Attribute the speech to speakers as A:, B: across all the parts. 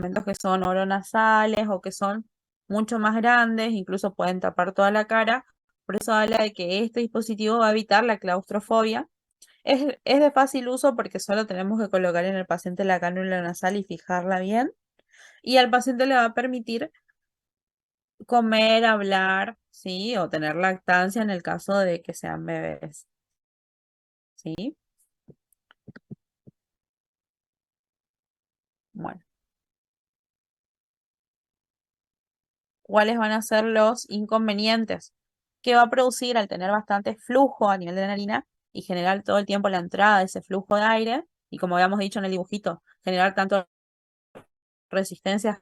A: instrumentos que son oronasales o que son mucho más grandes, incluso pueden tapar toda la cara. Por eso habla de que este dispositivo va a evitar la claustrofobia. Es de fácil uso porque solo tenemos que colocar en el paciente la cánula nasal y fijarla bien. Y al paciente le va a permitir comer, hablar, ¿sí? O tener lactancia en el caso de que sean bebés, ¿sí? Bueno, ¿cuáles van a ser los inconvenientes? Que va a producir al tener bastante flujo a nivel de la narina y generar todo el tiempo la entrada de ese flujo de aire, y como habíamos dicho en el dibujito, generar tanto resistencias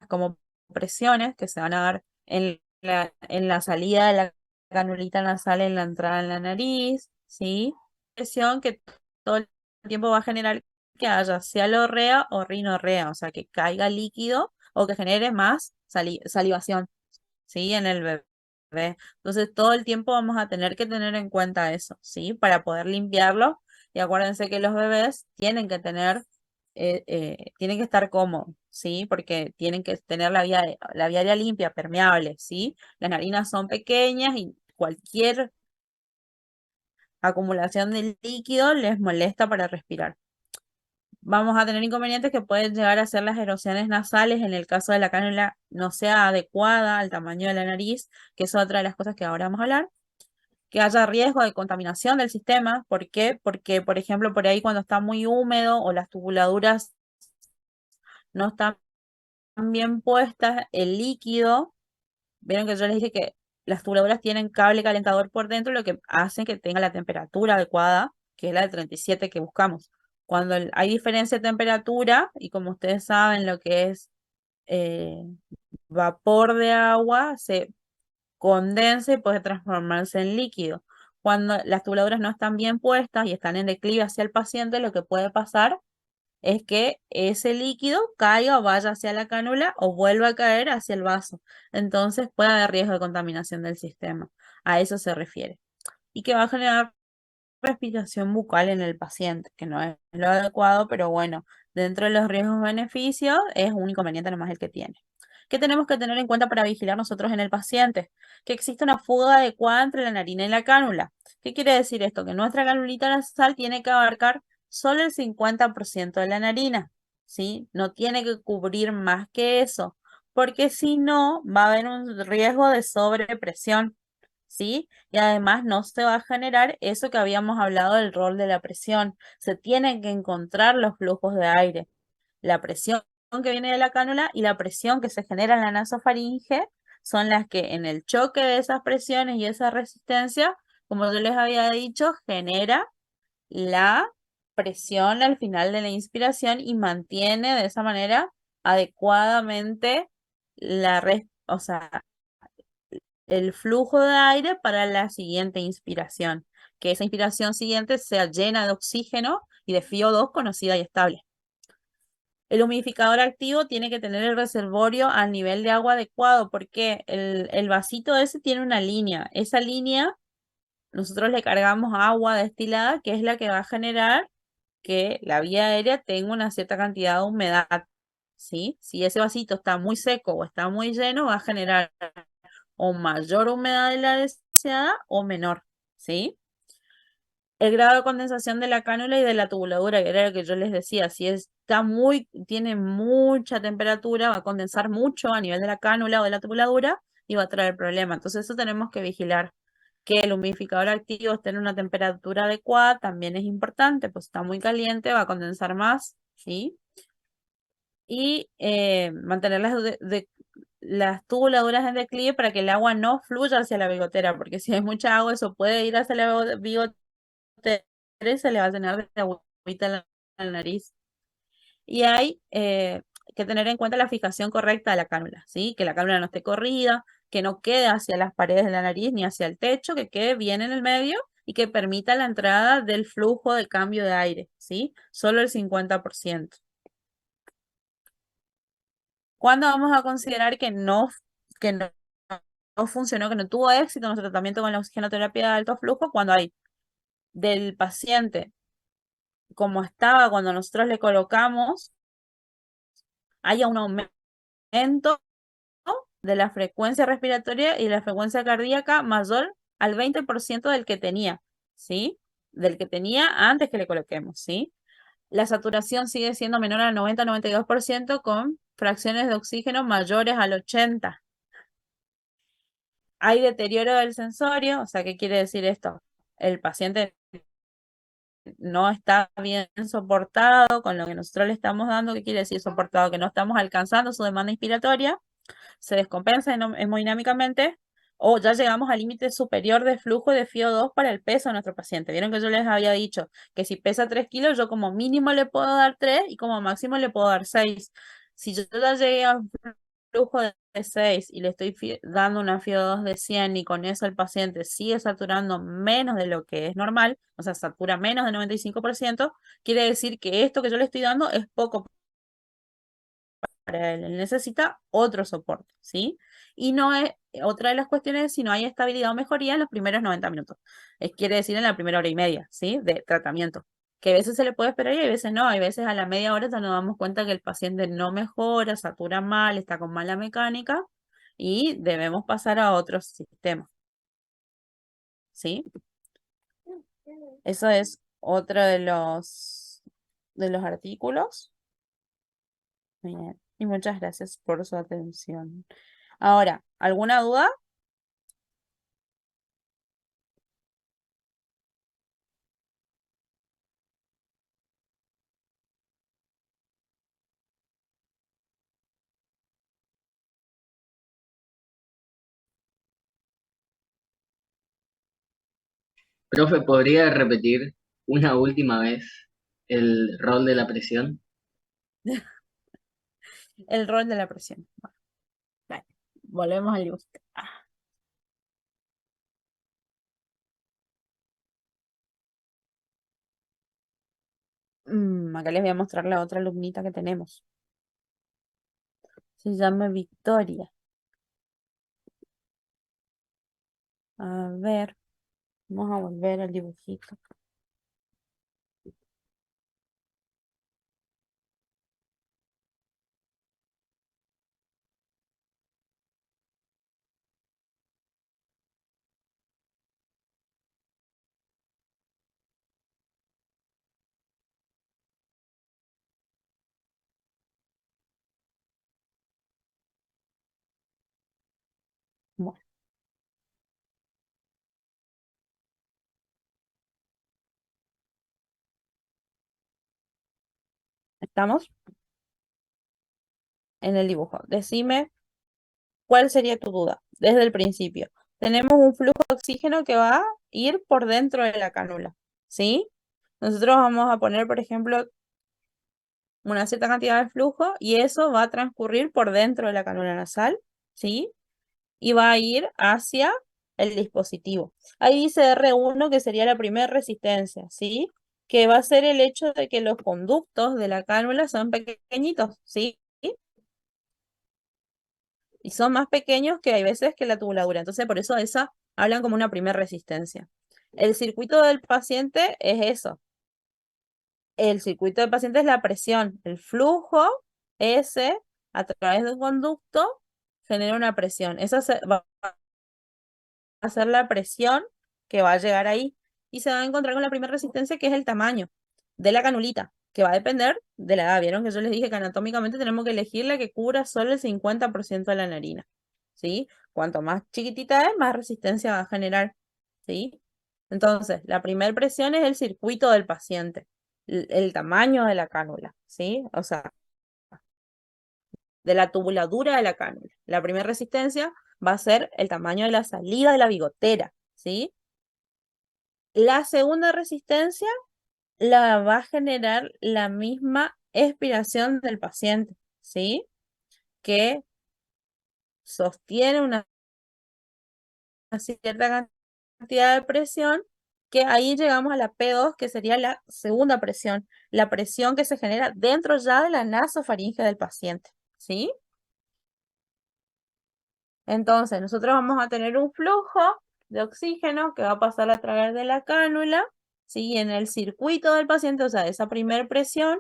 A: como presiones que se van a dar en la salida de la canulita nasal en la entrada en la nariz, ¿sí? Presión que todo el tiempo va a generar que haya cialorrea o rinorrea, o sea, que caiga líquido o que genere más salivación, ¿sí? En el bebé. Entonces, todo el tiempo vamos a tener que tener en cuenta eso, ¿sí? Para poder limpiarlo. Y acuérdense que los bebés tienen que estar cómodos, ¿sí? Porque tienen que tener la vía aérea limpia, permeable, ¿sí? Las narinas son pequeñas y cualquier acumulación de líquido les molesta para respirar. Vamos a tener inconvenientes que pueden llegar a ser las erosiones nasales en el caso de la cánula no sea adecuada al tamaño de la nariz, que es otra de las cosas que ahora vamos a hablar. Que haya riesgo de contaminación del sistema. ¿Por qué? Porque, por ejemplo, por ahí cuando está muy húmedo o las tubuladuras no están bien puestas, el líquido, vieron que yo les dije que las tubuladuras tienen cable calentador por dentro, lo que hace que tenga la temperatura adecuada, que es la de 37 que buscamos. Cuando hay diferencia de temperatura, y como ustedes saben lo que es eh, vapor de agua, se condensa y puede transformarse en líquido. Cuando las tubuladuras no están bien puestas y están en declive hacia el paciente, lo que puede pasar es que ese líquido caiga o vaya hacia la cánula o vuelva a caer hacia el vaso. Entonces puede haber riesgo de contaminación del sistema. A eso se refiere. Y que va a generar respiración bucal en el paciente, que no es lo adecuado, pero bueno, dentro de los riesgos-beneficios es un inconveniente nomás el que tiene. ¿Qué tenemos que tener en cuenta para vigilar nosotros en el paciente? Que existe una fuga adecuada entre la narina y la cánula. ¿Qué quiere decir esto? Que nuestra canulita nasal tiene que abarcar solo el 50% de la narina, ¿sí? No tiene que cubrir más que eso, porque si no, va a haber un riesgo de sobrepresión, ¿sí? Y además no se va a generar eso que habíamos hablado del rol de la presión. Se tienen que encontrar los flujos de aire. La presión que viene de la cánula y la presión que se genera en la nasofaringe son las que en el choque de esas presiones y esa resistencia, como yo les había dicho, genera la presión al final de la inspiración y mantiene de esa manera adecuadamente o sea, el flujo de aire para la siguiente inspiración, que esa inspiración siguiente sea llena de oxígeno y de FiO2 conocida y estable. El humidificador activo tiene que tener el reservorio al nivel de agua adecuado porque el vasito ese tiene una línea. Esa línea nosotros le cargamos agua destilada que es la que va a generar que la vía aérea tenga una cierta cantidad de humedad, ¿sí? Si ese vasito está muy seco o está muy lleno, va a generar o mayor humedad de la deseada o menor, ¿sí? El grado de condensación de la cánula y de la tubuladura, que era lo que yo les decía, si tiene mucha temperatura, va a condensar mucho a nivel de la cánula o de la tubuladura y va a traer problema. Entonces eso tenemos que vigilar. Que el humidificador activo esté en una temperatura adecuada también es importante, pues está muy caliente, va a condensar más, ¿sí? Y mantener las tubuladuras en declive para que el agua no fluya hacia la bigotera, porque si hay mucha agua, eso puede ir hacia la bigotera y se le va a llenar de agüita la nariz. Y hay que tener en cuenta la fijación correcta de la cánula, ¿sí? Que la cánula no esté corrida, que no quede hacia las paredes de la nariz ni hacia el techo, que quede bien en el medio y que permita la entrada del flujo de cambio de aire, ¿sí? Solo el 50%. ¿Cuándo vamos a considerar que no funcionó, que no tuvo éxito nuestro tratamiento con la oxigenoterapia de alto flujo? Cuando hay del paciente como estaba cuando nosotros le colocamos haya un aumento de la frecuencia respiratoria y la frecuencia cardíaca mayor al 20% del que tenía, ¿sí? Del que tenía antes que le coloquemos, ¿sí? La saturación sigue siendo menor al 90-92% con fracciones de oxígeno mayores al 80%. Hay deterioro del sensorio, o sea, ¿qué quiere decir esto? El paciente no está bien soportado con lo que nosotros le estamos dando. ¿Qué quiere decir soportado? Que no estamos alcanzando su demanda inspiratoria, se descompensa hemodinámicamente o ya llegamos al límite superior de flujo de FiO2 para el peso de nuestro paciente. Vieron que yo les había dicho que si pesa 3 kilos, yo como mínimo le puedo dar 3 y como máximo le puedo dar 6. Si yo ya llegué a un flujo de 6 y le estoy dando una FiO2 de 100 y con eso el paciente sigue saturando menos de lo que es normal, o sea, satura menos del 95%, quiere decir que esto que yo le estoy dando es poco para él. Él necesita otro soporte, ¿sí? Y no es, otra de las cuestiones es si no hay estabilidad o mejoría en los primeros 90 minutos. Quiere decir en la primera hora y media, ¿sí? De tratamiento. Que a veces se le puede esperar y a veces no. Hay veces a la media hora ya nos damos cuenta que el paciente no mejora, satura mal, está con mala mecánica y debemos pasar a otro sistema, ¿sí? Eso es otro de los artículos. Bien. Y muchas gracias por su atención. Ahora, ¿alguna duda?
B: Profe, ¿podría repetir una última vez el rol de la presión?
A: El rol de la presión. Bueno, dale, volvemos al dibujo. Acá les voy a mostrar la otra alumnita que tenemos. Se llama Victoria. A ver, vamos a volver al dibujito. Bueno, estamos en el dibujo. Decime cuál sería tu duda desde el principio. Tenemos un flujo de oxígeno que va a ir por dentro de la cánula, ¿sí? Nosotros vamos a poner, por ejemplo, una cierta cantidad de flujo y eso va a transcurrir por dentro de la cánula nasal, ¿sí? Y va a ir hacia el dispositivo. Ahí dice R1 que sería la primera resistencia, ¿sí? Que va a ser el hecho de que los conductos de la cánula son pequeñitos, ¿sí? Y son más pequeños que hay veces que la tubuladura. Entonces, por eso esa hablan como una primera resistencia. El circuito del paciente es eso. El circuito del paciente es la presión. El flujo, ese, a través de un conducto, genera una presión. Esa va a ser la presión que va a llegar ahí. Y se va a encontrar con la primera resistencia, que es el tamaño de la canulita, que va a depender de la edad. Vieron que yo les dije que anatómicamente tenemos que elegir la que cubra solo el 50% de la narina, ¿sí? Cuanto más chiquitita es, más resistencia va a generar, ¿sí? Entonces, la primera presión es el circuito del paciente, el tamaño de la cánula, ¿sí? O sea, de la tubuladura de la cánula. La primera resistencia va a ser el tamaño de la salida de la bigotera, ¿sí? La segunda resistencia la va a generar la misma expiración del paciente, ¿sí? Que sostiene una cierta cantidad de presión, que ahí llegamos a la P2, que sería la segunda presión, la presión que se genera dentro ya de la nasofaringe del paciente, ¿sí? Entonces, nosotros vamos a tener un flujo de oxígeno que va a pasar a través de la cánula, ¿sí? En el circuito del paciente, o sea, esa primera presión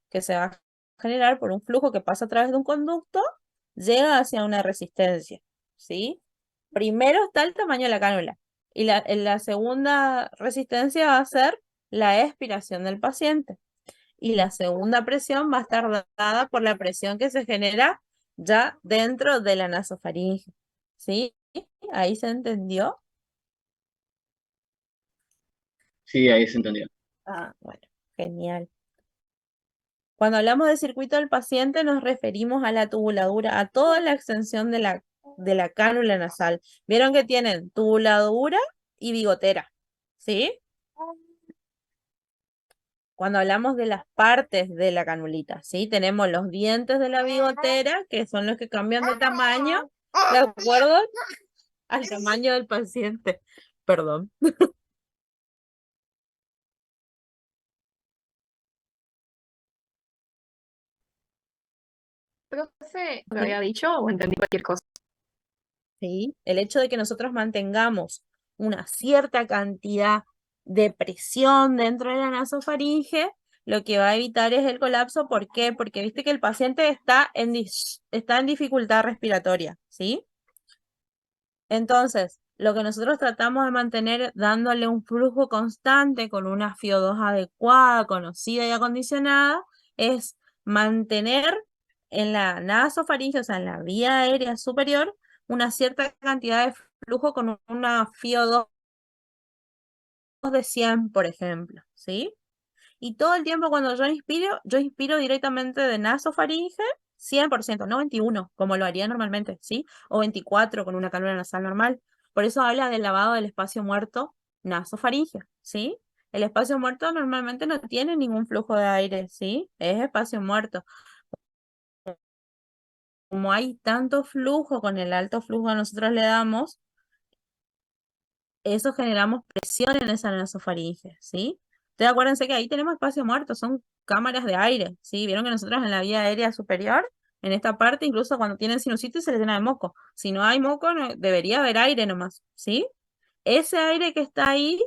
A: que se va a general por un flujo que pasa a través de un conducto, llega hacia una resistencia, ¿sí? Primero está el tamaño de la cánula y la segunda resistencia va a ser la expiración del paciente. Y la segunda presión va a estar dada por la presión que se genera ya dentro de la nasofaringe, ¿sí? ¿Ahí se entendió?
B: Sí, ahí se entendió.
A: Ah, bueno, genial. Cuando hablamos de circuito del paciente nos referimos a la tubuladura, a toda la extensión de la cánula nasal. Vieron que tienen tubuladura y bigotera, ¿sí? Cuando hablamos de las partes de la canulita, ¿sí? Tenemos los dientes de la bigotera, que son los que cambian de tamaño, ¿de acuerdo al tamaño del paciente? Perdón.
C: Profe, ¿me
A: ¿Sí?
C: había dicho o entendí cualquier cosa?
A: ¿Sí? El hecho de que nosotros mantengamos una cierta cantidad de presión dentro de la nasofaringe, lo que va a evitar es el colapso. ¿Por qué? Porque viste que el paciente está en dificultad respiratoria, ¿sí? Entonces, lo que nosotros tratamos de mantener dándole un flujo constante con una FiO2 adecuada, conocida y acondicionada, es mantener en la nasofaringe, o sea, en la vía aérea superior, una cierta cantidad de flujo con una FiO2 de 100, por ejemplo, ¿sí? Y todo el tiempo cuando yo inspiro directamente de nasofaringe 100%, no 21, como lo haría normalmente, ¿sí? O 24 con una cánula nasal normal. Por eso habla del lavado del espacio muerto nasofaringeo, ¿sí? El espacio muerto normalmente no tiene ningún flujo de aire, ¿sí? Es espacio muerto. Como hay tanto flujo, con el alto flujo que nosotros le damos, eso generamos presión en esa nasofaringe, ¿sí? Entonces acuérdense que ahí tenemos espacio muerto, son cámaras de aire, ¿sí? Vieron que nosotros en la vía aérea superior, en esta parte, incluso cuando tienen sinusitis se les llena de moco. Si no hay moco, debería haber aire nomás, ¿sí? Ese aire que está ahí,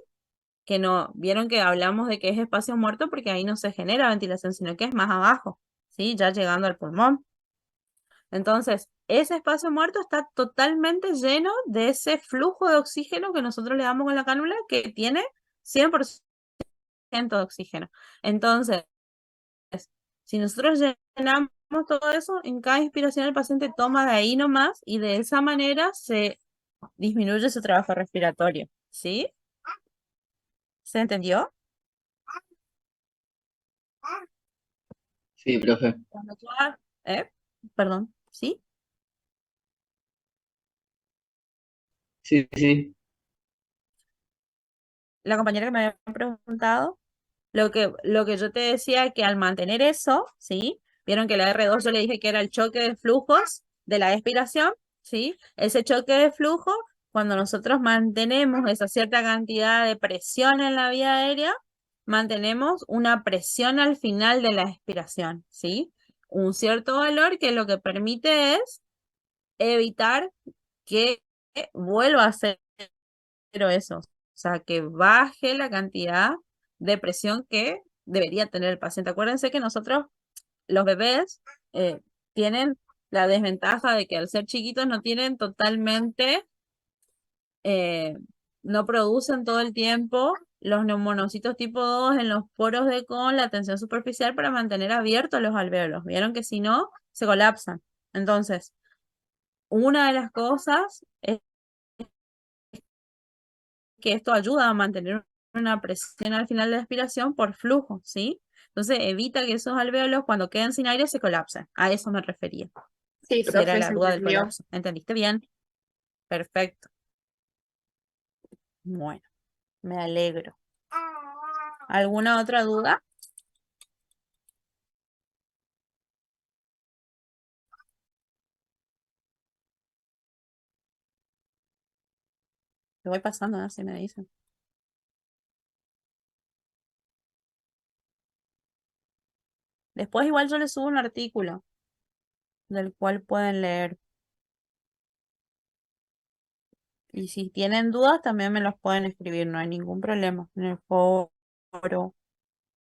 A: que no, vieron que hablamos de que es espacio muerto porque ahí no se genera ventilación, sino que es más abajo, ¿sí? Ya llegando al pulmón. Entonces, ese espacio muerto está totalmente lleno de ese flujo de oxígeno que nosotros le damos con la cánula, que tiene 100% de oxígeno. Entonces, si nosotros llenamos todo eso, en cada inspiración el paciente toma de ahí nomás y de esa manera se disminuye su trabajo respiratorio. ¿Sí? ¿Se entendió?
B: Sí, profe.
A: Cuando tú ¿Eh? Perdón, ¿sí?
B: Sí, sí.
A: La compañera que me había preguntado. Lo que yo te decía que al mantener eso, ¿sí? Vieron que la R2 yo le dije que era el choque de flujos de la expiración, ¿sí? Ese choque de flujo, cuando nosotros mantenemos esa cierta cantidad de presión en la vía aérea, mantenemos una presión al final de la expiración, ¿sí? Un cierto valor que lo que permite es evitar que vuelva a ser eso. O sea, que baje la cantidad de presión que debería tener el paciente. Acuérdense que nosotros, los bebés, tienen la desventaja de que al ser chiquitos no tienen totalmente, eh, no producen todo el tiempo los neumonocitos tipo 2 en los poros de con la tensión superficial para mantener abiertos los alvéolos. Vieron que si no, se colapsan. Entonces, una de las cosas es que esto ayuda a mantener una presión al final de la expiración por flujo, ¿sí? Entonces evita que esos alvéolos cuando queden sin aire se colapsen. A eso me refería.
C: Sí,
A: Si era
C: profe,
A: la
C: se
A: duda del
C: entendió.
A: colapso. ¿Entendiste bien? Perfecto. Bueno, me alegro. ¿Alguna otra duda? Te voy pasando, ¿no? Si me dicen. Después igual yo les subo un artículo del cual pueden leer. Y si tienen dudas también me los pueden escribir, no hay ningún problema en el foro